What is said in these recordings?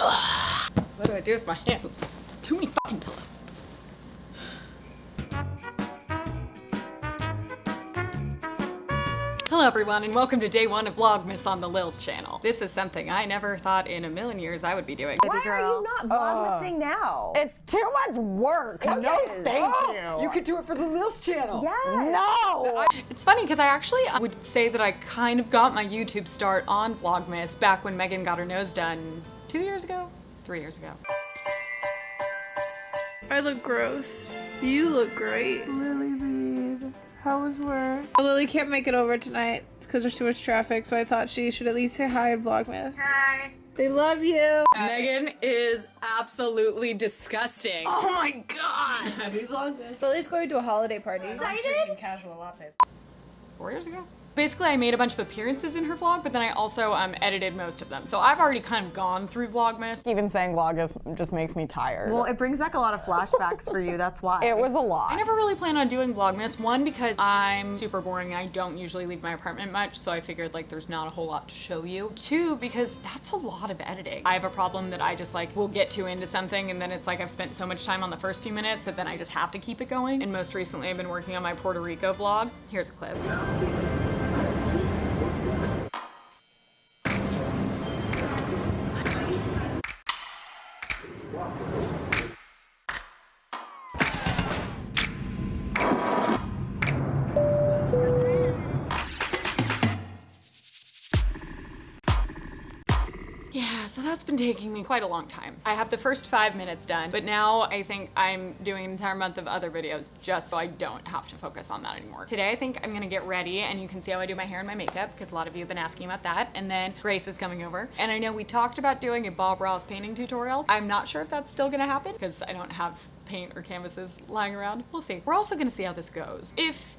Ugh. What do I do with my hands? Too many fucking pillows. Hello everyone and welcome to day one of Vlogmas on the Lil channel. This is something I never thought in a million years I would be doing. Why are you not vlogmasing now? It's too much work. No, thank you. You could do it for the Lil's channel. Yes. No. It's funny because I actually would say that I kind of got my YouTube start on Vlogmas back when Megan got her nose done 2 years ago? 3 years ago. I look gross. You look great. Lily, babe. How was work? Lily can't make it over tonight because there's too much traffic, so I thought she should at least say hi in Vlogmas. Hi. They love you. Megan is absolutely disgusting. Oh my god. Happy Vlogmas. Lily's going to a holiday party. Excited? Casual lattes. 4 years ago? Basically, I made a bunch of appearances in her vlog, but then I also edited most of them. So I've already kind of gone through Vlogmas. Even saying vlog just makes me tired. Well, it brings back a lot of flashbacks for you, that's why. It was a lot. I never really plan on doing Vlogmas. One, because I'm super boring and I don't usually leave my apartment much, so I figured like there's not a whole lot to show you. Two, because that's a lot of editing. I have a problem that I just like will get too into something and then it's like I've spent so much time on the first few minutes that then I just have to keep it going. And most recently I've been working on my Puerto Rico vlog. Here's a clip. Yeah, so that's been taking me quite a long time. I have the first 5 minutes done, but now I think I'm doing an entire month of other videos just so I don't have to focus on that anymore. Today I think I'm gonna get ready and you can see how I do my hair and my makeup because a lot of you have been asking about that. And then Grace is coming over. And I know we talked about doing a Bob Ross painting tutorial. I'm not sure if that's still gonna happen because I don't have paint or canvases lying around. We'll see. We're also gonna see how this goes. If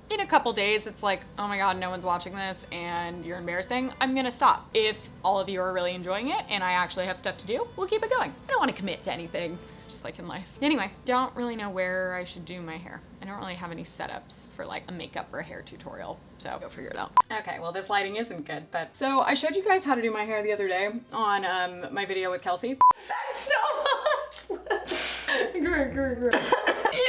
in a couple days it's like, oh my god, no one's watching this and you're embarrassing, I'm gonna stop. If all of you are really enjoying it and I actually have stuff to do, we'll keep it going. I don't want to commit to anything, just like in life. Anyway, don't really know where I should do my hair. I don't really have any setups for like a makeup or a hair tutorial, so go figure it out. Okay, well this lighting isn't good, but so I showed you guys how to do my hair the other day on my video with Kelsey. That's so much! Great. Yo!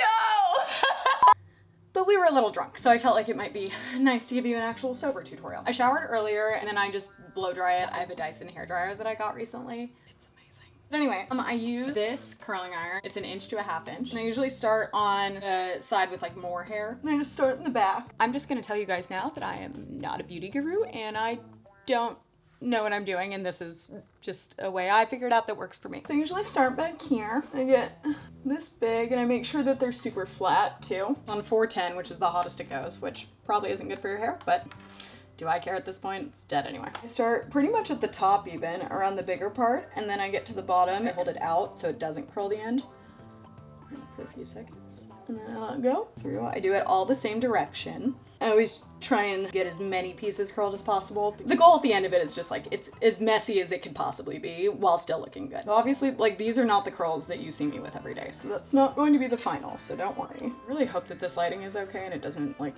But we were a little drunk, so I felt like it might be nice to give you an actual sober tutorial. I showered earlier and then I just blow dry it. I have a Dyson hairdryer that I got recently. It's amazing. But anyway, I use this curling iron. It's 1 to 1/2 inch. And I usually start on the side with like more hair. And I just start in the back. I'm just gonna tell you guys now that I am not a beauty guru and I don't know what I'm doing, and this is just a way I figured out that works for me. So I usually start back here. I get this big and I make sure that they're super flat too. On 410, which is the hottest it goes, which probably isn't good for your hair, but do I care at this point? It's dead anyway. I start pretty much at the top even, around the bigger part, and then I get to the bottom. I hold it out so it doesn't curl the end for a few seconds. And then I let it go through. I do it all the same direction. I always try and get as many pieces curled as possible. The goal at the end of it is just like, it's as messy as it could possibly be while still looking good. So obviously, like these are not the curls that you see me with every day, so that's not going to be the final, so don't worry. I really hope that this lighting is okay and it doesn't like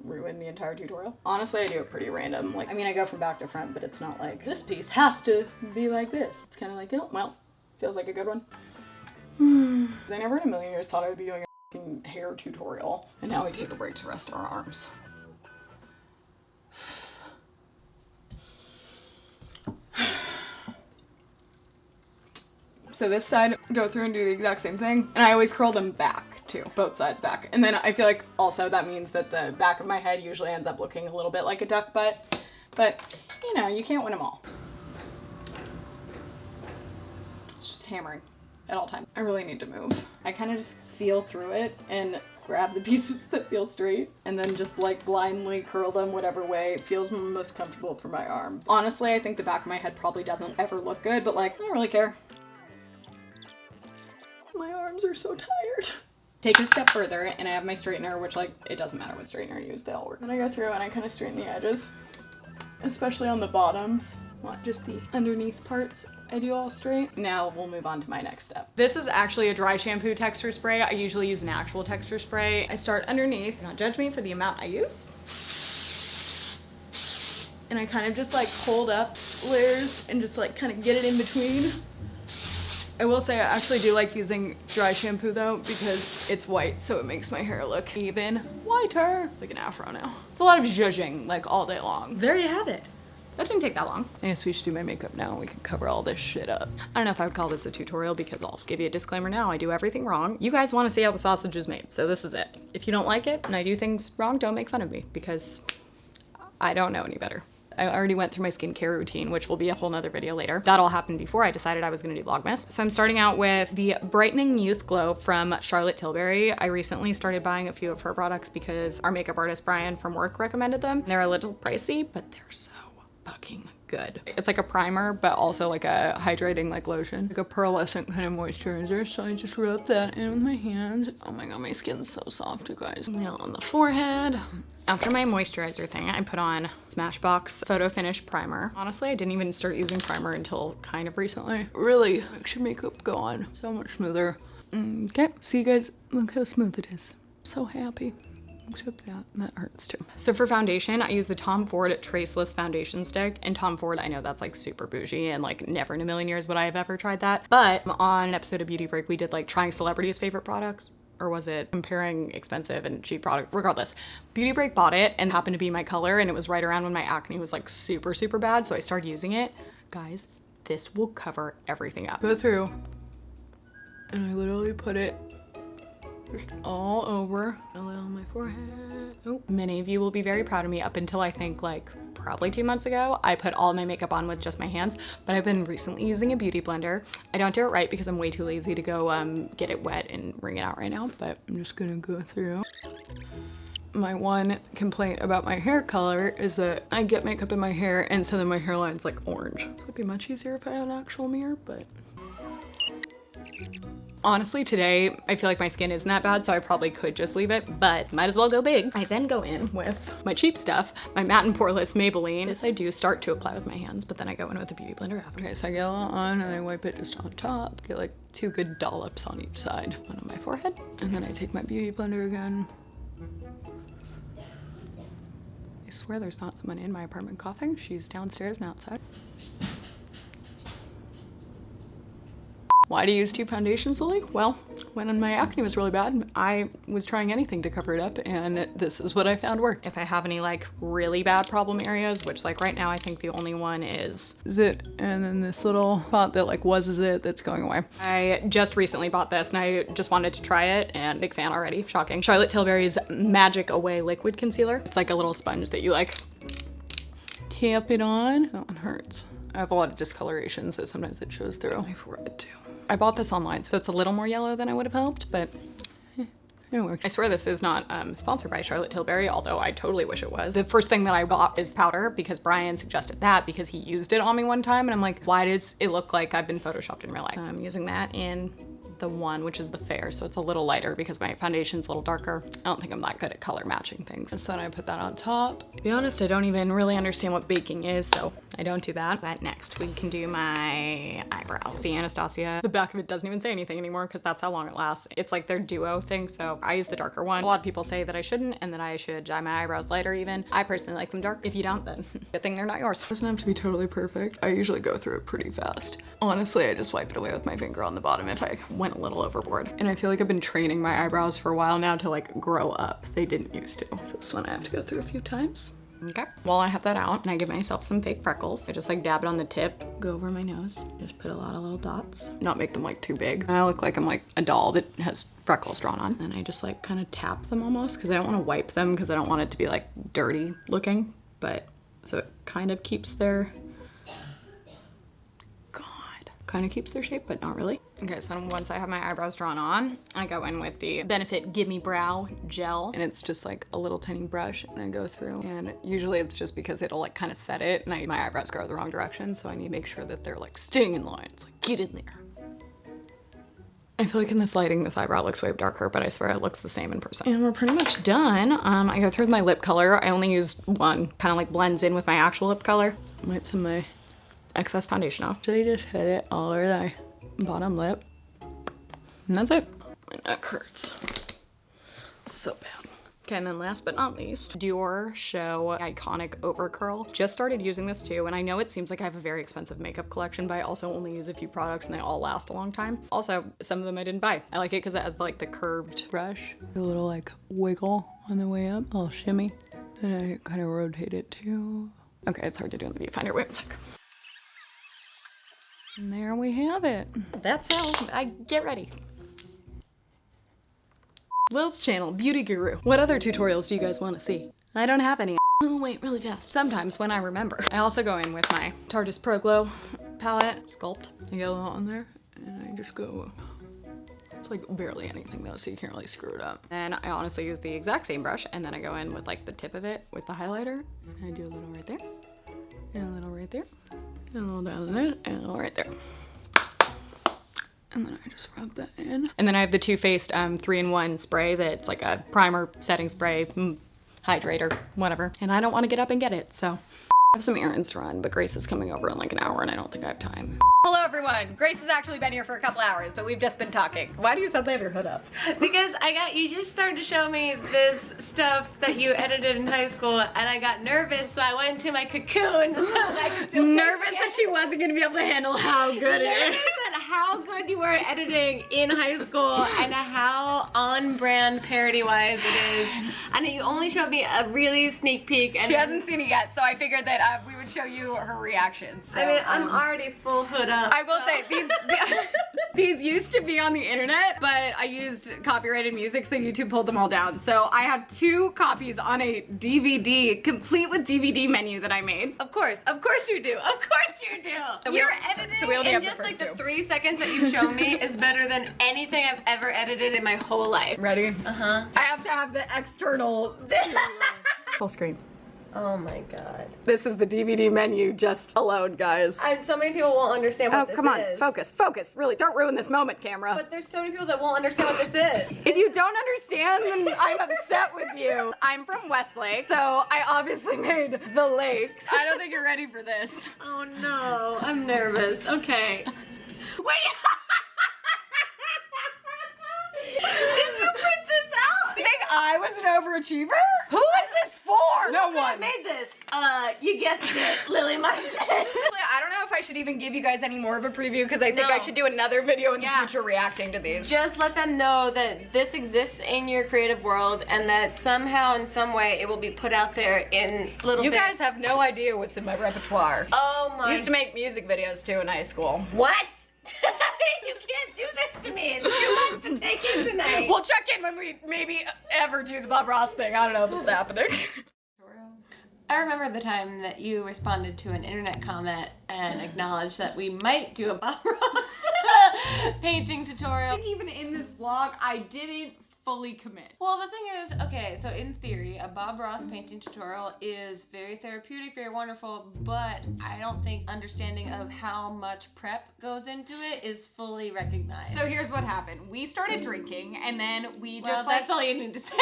ruin the entire tutorial. Honestly, I do it pretty random. Like, I mean, I go from back to front, but it's not like this piece has to be like this. It's kind of like, oh, well, feels like a good one. I never in a million years thought I would be doing a hair tutorial. And now we take a break to rest our arms. So this side, go through and do the exact same thing. And I always curl them back too, both sides back. And then I feel like also that means that the back of my head usually ends up looking a little bit like a duck butt. But you know, you can't win them all. It's just hammering at all times. I really need to move. I kind of just feel through it and grab the pieces that feel straight and then just like blindly curl them whatever way feels most comfortable for my arm. Honestly, I think the back of my head probably doesn't ever look good, but like, I don't really care. My arms are so tired. Take it a step further and I have my straightener, which like, it doesn't matter what straightener I use, they all work. Then I go through and I kind of straighten the edges, especially on the bottoms, not just the underneath parts. I do all straight. Now we'll move on to my next step. This is actually a dry shampoo texture spray. I usually use an actual texture spray. I start underneath. Do not judge me for the amount I use. and I kind of just like hold up layers and just like kind of get it in between. I will say I actually do like using dry shampoo though, because it's white, so it makes my hair look even whiter. Like an afro now. It's a lot of zhuzhing like all day long. There you have it. That didn't take that long. I guess we should do my makeup now. We can cover all this shit up. I don't know if I would call this a tutorial because I'll give you a disclaimer now. I do everything wrong. You guys want to see how the sausage is made, so this is it. If you don't like it and I do things wrong, don't make fun of me because I don't know any better. I already went through my skincare routine, which will be a whole nother video later. That all happened before I decided I was gonna do Vlogmas. So I'm starting out with the Brightening Youth Glow from Charlotte Tilbury. I recently started buying a few of her products because our makeup artist Brian from work recommended them. They're a little pricey, but they're so fucking good. It's like a primer, but also like a hydrating like lotion. Like a pearlescent kind of moisturizer. So I just rub that in with my hands. Oh my god, my skin's so soft, you guys. You know, on the forehead. After my moisturizer thing, I put on SMASHBOXX Photo Finish Primer. Honestly, I didn't even start using primer until kind of recently. Really makes your makeup go on so much smoother. Okay, see you guys, look how smooth it is. So happy. Except that hurts too. So for foundation, I use the Tom Ford Traceless Foundation Stick. And Tom Ford, I know that's like super bougie and like never in a million years would I have ever tried that. But on an episode of Beauty Break, we did like trying celebrities' favorite products. Or was it comparing expensive and cheap product? Regardless, Beauty Break bought it and happened to be my color, and it was right around when my acne was like super, super bad. So I started using it. Guys, this will cover everything up. Go through and I literally put it just all over my forehead. Oh, many of you will be very proud of me. Up until I think like probably 2 months ago, I put all my makeup on with just my hands, but I've been recently using a beauty blender. I don't do it right because I'm way too lazy to go get it wet and wring it out right now, but I'm just gonna go through. My one complaint about my hair color is that I get makeup in my hair and so then my hairline's like orange. So it'd be much easier if I had an actual mirror, but honestly, today, I feel like my skin isn't that bad, so I probably could just leave it, but might as well go big. I then go in with my cheap stuff, my matte and poreless Maybelline. This I do start to apply with my hands, but then I go in with a beauty blender after. Okay, so I get a lot on and I wipe it just on top. Get like 2 good dollops on each side. One on my forehead, and then I take my beauty blender again. I swear there's not someone in my apartment coughing. She's downstairs and outside. Why do you use 2 foundations, Lily? Well, when my acne was really bad, I was trying anything to cover it up, and this is what I found worked. If I have any like really bad problem areas, which like right now I think the only one is it, and then this little spot that like was it that's going away. I just recently bought this and I just wanted to try it, and big fan already, shocking. Charlotte Tilbury's Magic Away Liquid Concealer. It's like a little sponge that you like tap it on. That one hurts. I have a lot of discoloration, so sometimes it shows through my forehead too. I bought this online, so it's a little more yellow than I would have hoped, but it worked. I swear this is not sponsored by Charlotte Tilbury, although I totally wish it was. The first thing that I bought is powder because Brian suggested that because he used it on me one time, and I'm like, why does it look like I've been photoshopped in real life? I'm using that in the one, which is the fair, so it's a little lighter because my foundation's a little darker. I don't think I'm that good at color matching things. So then I put that on top. To be honest, I don't even really understand what baking is, so I don't do that. But next we can do my eyebrows. The Anastasia, the back of it doesn't even say anything anymore because that's how long it lasts. It's like their duo thing, so I use the darker one. A lot of people say that I shouldn't and that I should dye my eyebrows lighter even. I personally like them dark. If you don't, then good thing they're not yours. It doesn't have to be totally perfect. I usually go through it pretty fast. Honestly, I just wipe it away with my finger on the bottom if I went a little overboard. And I feel like I've been training my eyebrows for a while now to like grow up. They didn't used to. So this one I have to go through a few times. Okay, while I have that out and I give myself some fake freckles, I just like dab it on the tip, go over my nose, just put a lot of little dots, not make them like too big. I look like I'm like a doll that has freckles drawn on. And I just like kind of tap them almost because I don't want to wipe them because I don't want it to be like dirty looking, but so it kind of keeps their shape, but not really. Okay, so then once I have my eyebrows drawn on, I go in with the Benefit Gimme Brow Gel. And it's just like a little tiny brush and I go through, and usually it's just because it'll like kind of set it and my eyebrows grow the wrong direction, so I need to make sure that they're like staying in line. It's like, get in there. I feel like in this lighting, this eyebrow looks way darker, but I swear it looks the same in person. And we're pretty much done. I go through with my lip color. I only use one, kind of like blends in with my actual lip color. Wipe some of my excess foundation off. So you just hit it all over the bottom lip. And that's it. My neck hurts so bad. Okay, and then last but not least, Dior Show Iconic Overcurl. Just started using this too, and I know it seems like I have a very expensive makeup collection, but I also only use a few products and they all last a long time. Also, some of them I didn't buy. I like it because it has like the curved brush. A little like wiggle on the way up, a little shimmy. And I kind of rotate it too. Okay, it's hard to do in the viewfinder, wait a sec. And there we have it. That's how I get ready. Will's channel, Beauty Guru. What other tutorials do you guys want to see? I don't have any. Oh wait, really fast. Sometimes when I remember. I also go in with my Tarte Pro Glow palette, Sculpt. I get a lot on there, and I just go. It's like barely anything though, so you can't really screw it up. And I honestly use the exact same brush, and then I go in with like the tip of it with the highlighter, and I do a little right there, and a little right there, and a little down there, and a little right there. And then I just rub that in. And then I have the Too Faced 3-in-1 spray that's like a primer, setting spray, hydrator, whatever. And I don't want to get up and get it, so. I have some errands to run, but Grace is coming over in like an hour and I don't think I have time. Hello everyone. Grace has actually been here for a couple hours, but we've just been talking. Why do you suddenly have your hood up? Because you just started to show me this stuff that you edited in high school and I got nervous, so I went into my cocoon so that I could feel Nervous that she wasn't gonna be able to handle how good it is. and how good you were at editing in high school and how on-brand parody-wise it is. And you only showed me a really sneak peek. And she hasn't seen it yet, so I figured that we would show you her reactions. So, I mean, I'm already full hood up. I will say, these used to be on the internet, but I used copyrighted music, so YouTube pulled them all down. So I have 2 copies on a DVD, complete with DVD menu that I made. Of course you do. Of course you do. So Your editing so we only in have just the like first the 2. 3 seconds that you've shown me is better than anything I've ever edited in my whole life. Ready? Uh-huh. I have to have the external full screen. Oh my god. This is the DVD menu just alone, guys. So many people won't understand what this is. Oh, come on, focus. Really, don't ruin this moment, camera. But there's so many people that won't understand what this is. If you don't understand, then I'm upset with you. I'm from Westlake, so I obviously made the lakes. I don't think you're ready for this. Oh no, I'm nervous. Okay. Wait! Did you print this out? You think I was an overachiever? Who is this for? No one. Who made this? You guessed it, Lily Marston. I don't know if I should even give you guys any more of a preview because I think I should do another video in the future reacting to these. Just let them know that this exists in your creative world and that somehow in some way it will be put out there in little bits. You guys have no idea what's in my repertoire. Oh my. I used to make music videos too in high school. What? You can't do this to me. It's too much to take in tonight. We'll check in when we maybe ever do the Bob Ross thing. I don't know if it's happening. I remember the time that you responded to an internet comment and acknowledged that we might do a Bob Ross painting tutorial. I think even in this vlog, I didn't fully commit. Well, the thing is, okay, so in theory, a Bob Ross painting tutorial is very therapeutic, very wonderful, but I don't think understanding of how much prep goes into it is fully recognized. So here's what happened. We started drinking and then we just well, that's all you need to say.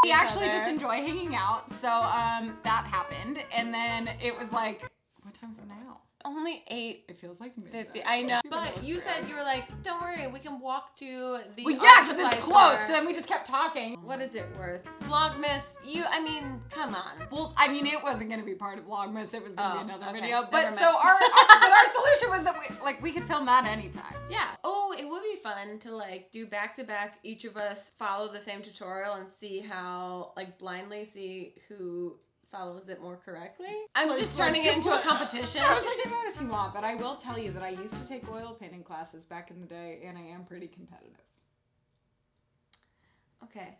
we actually just enjoy hanging out. So that happened. And then it was like, what time is it now? Only 8:50. It feels like midnight. I know. But you said you were like, don't worry, we can walk to the well, yeah, because art it's supply close. store. So then we just kept talking. What is it worth? Vlogmas, I mean, come on. Well, I mean, it wasn't gonna be part of Vlogmas. It was gonna be another video. Never But mind. so our solution was that we could film that anytime. Yeah. Oh, it would be fun to like do back to back. Each of us follow the same tutorial and see how blindly see who follows it more correctly. I'm just turning it into a competition. I was like, about if you want, but I will tell you that I used to take oil painting classes back in the day, and I am pretty competitive. Okay.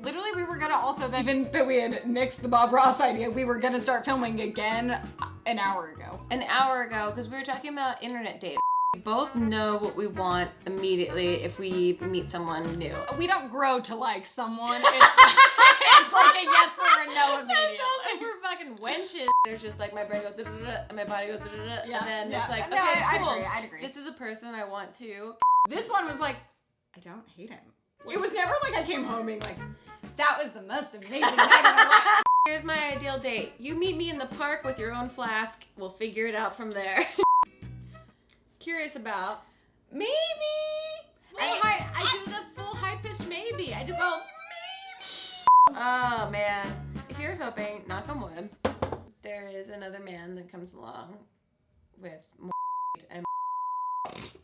Literally, we were gonna also then, even though we had nixed the Bob Ross idea, we were gonna start filming again an hour ago. An hour ago, because we were talking about internet dating. We both know what we want immediately if we meet someone new. We don't grow to like someone. It's like a yes or a no immediately. That sounds like we're fucking wenches. There's just like my brain goes da-da-da, and my body goes da-da-da, Yeah, and then yeah. it's like, No, okay, cool. I'd agree. This is a person I want to. This one was like, I don't hate him. It was never like I came home being like, that was the most amazing night of my life. Here's my ideal date. You meet me in the park with your own flask. We'll figure it out from there. Curious about maybe. I do the full high pitch maybe. I do go. Oh man. Here's hoping, knock on wood, there is another man that comes along with more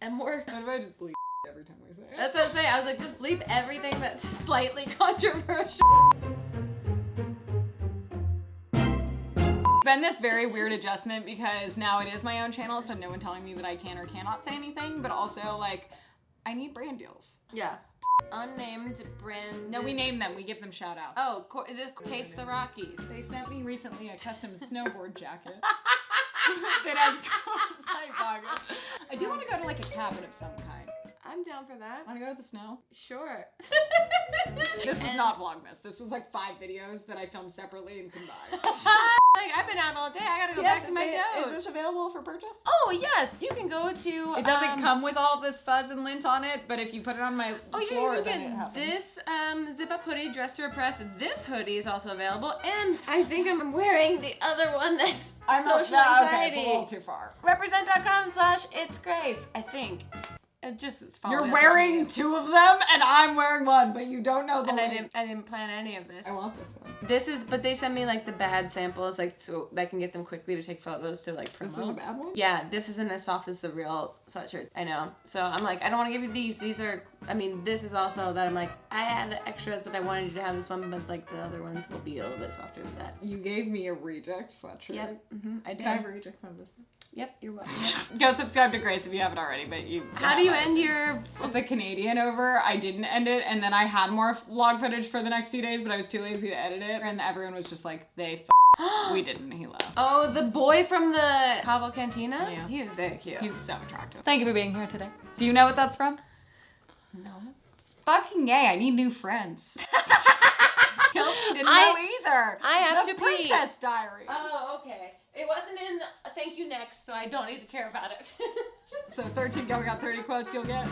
and more. What if I just bleep every time we say it? That's what I'm saying. I was like, just bleep everything that's slightly controversial. It's been this very weird adjustment because now it is my own channel, so no one telling me that I can or cannot say anything, but also like I need brand deals. Yeah. Unnamed brand. No, we name them. We give them shout outs. Oh, Taste the Rockies. They sent me recently a custom snowboard jacket that has Coors Light vodka. I do want to go to like a cabin of some kind. I'm down for that. Want to go to the snow? Sure. This was not Vlogmas. This was like 5 videos that I filmed separately and combined. Like, I've been out all day. I gotta go back to my dough. Is this available for purchase? Oh yes, you can go to. It doesn't come with all this fuzz and lint on it, but if you put it on my floor, you then it can. happens. This zip-up hoodie, dress to impress. This hoodie is also available, and I think I'm wearing the other one that's social anxiety. Okay, it's a little too far. Represent.com/itsgrace. I think. Follow You're me on social wearing media. 2 of them, and I'm wearing 1, but you don't know the And link. I didn't plan any of this. I want this one. This is, but they send me like the bad samples, like so I can get them quickly to take photos to like promo. This is a bad one? Yeah, this isn't as soft as the real sweatshirt. I know. So I'm like, I don't want to give you these. These are, I mean, this is also that I'm like, I had extras that I wanted you to have this one, but like the other ones will be a little bit softer than that. You gave me a reject sweatshirt. Yep. I did. Can I have a reject from this? Yep, you're welcome. Go subscribe to Grace if you haven't already, but you... How do you end your... With the Canadian over, I didn't end it, and then I had more vlog footage for the next few days, but I was too lazy to edit it, and everyone was just like, we didn't, he left. Oh, the boy from the Cabo Cantina? Yeah. He was very cute. He's so attractive. Thank you for being here today. Do you know what that's from? No. Fucking yay, I need new friends. Kelsey didn't know either. I have the to pee. Princess Diaries. Oh, okay. It wasn't in the thank you next, so I don't need to care about it. So 13 going on 30 quotes you'll get.